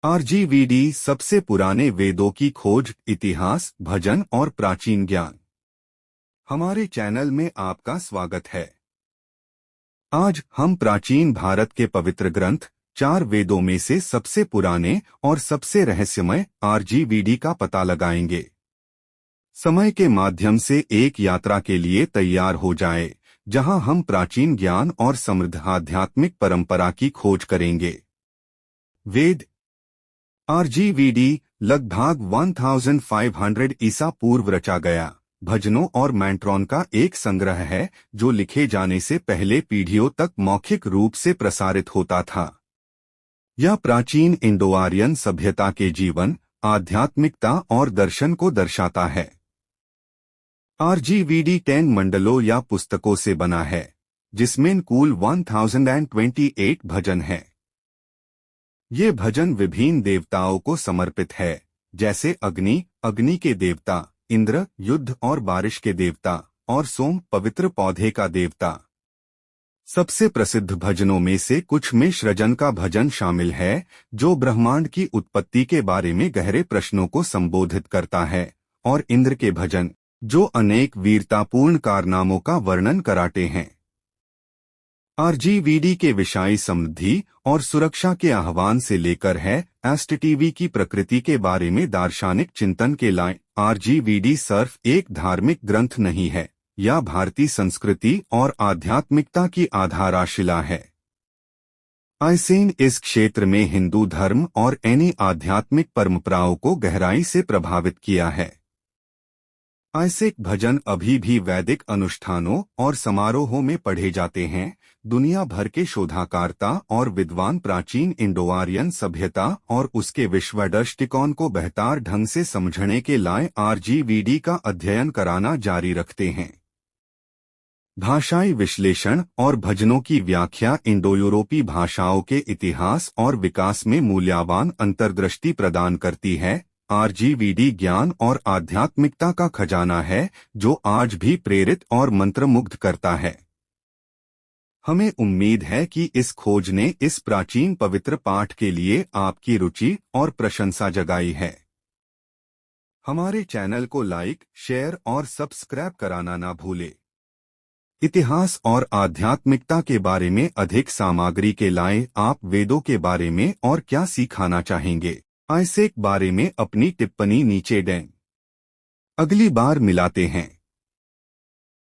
आरजीवीडी सबसे पुराने वेदों की खोज, इतिहास, भजन और प्राचीन ज्ञान। हमारे चैनल में आपका स्वागत है। आज हम प्राचीन भारत के पवित्र ग्रंथ 4 वेदों में से सबसे पुराने और सबसे रहस्यमय आरजीवीडी का पता लगाएंगे। समय के माध्यम से एक यात्रा के लिए तैयार हो जाए, जहां हम प्राचीन ज्ञान और समृद्ध आध्यात्मिक परंपरा की खोज करेंगे। वेद आरजीवीडी लगभग 1500 ईसा पूर्व रचा गया भजनों और मैंट्रॉन का एक संग्रह है, जो लिखे जाने से पहले पीढ़ियों तक मौखिक रूप से प्रसारित होता था। यह प्राचीन इंडो आर्यन सभ्यता के जीवन, आध्यात्मिकता और दर्शन को दर्शाता है। आरजीवीडी 10 मंडलों या पुस्तकों से बना है, जिसमें कुल 1028 भजन है। ये भजन विभिन्न देवताओं को समर्पित है, जैसे अग्नि, अग्नि के देवता, इंद्र, युद्ध और बारिश के देवता, और सोम, पवित्र पौधे का देवता। सबसे प्रसिद्ध भजनों में से कुछ में सृजन का भजन शामिल है, जो ब्रह्मांड की उत्पत्ति के बारे में गहरे प्रश्नों को संबोधित करता है, और इंद्र के भजन, जो अनेक वीरतापूर्ण कारनामों का वर्णन कराते हैं। आरजीवीडी के विषय समृद्धि और सुरक्षा के आह्वान से लेकर है एसटीवी की प्रकृति के बारे में दार्शनिक चिंतन के लिए आरजीवीडी सिर्फ एक धार्मिक ग्रंथ नहीं है, यह भारतीय संस्कृति और आध्यात्मिकता की आधारशिला है। आइसेन इस क्षेत्र में हिंदू धर्म और अन्य आध्यात्मिक परंपराओं को गहराई से प्रभावित किया है। आइसेक भजन अभी भी वैदिक अनुष्ठानों और समारोहों में पढ़े जाते हैं। दुनिया भर के शोधकर्ता और विद्वान प्राचीन इंडो आर्यन सभ्यता और उसके विश्व दृष्टिकोण को बेहतर ढंग से समझने के लिए आरजीवीडी का अध्ययन कराना जारी रखते हैं। भाषाई विश्लेषण और भजनों की व्याख्या इंडो यूरोपीय भाषाओं के इतिहास और विकास में मूल्यवान अंतर्दृष्टि प्रदान करती है। आरजीवीडी ज्ञान और आध्यात्मिकता का खजाना है, जो आज भी प्रेरित और मंत्रमुग्ध करता है। हमें उम्मीद है कि इस खोज ने इस प्राचीन पवित्र पाठ के लिए आपकी रुचि और प्रशंसा जगाई है। हमारे चैनल को लाइक, शेयर और सब्सक्राइब कराना ना भूलें। इतिहास और आध्यात्मिकता के बारे में अधिक सामग्री के लिए आप वेदों के बारे में और क्या सीखना चाहेंगे, आइसेक बारे में अपनी टिप्पणी नीचे दें। अगली बार मिलाते हैं।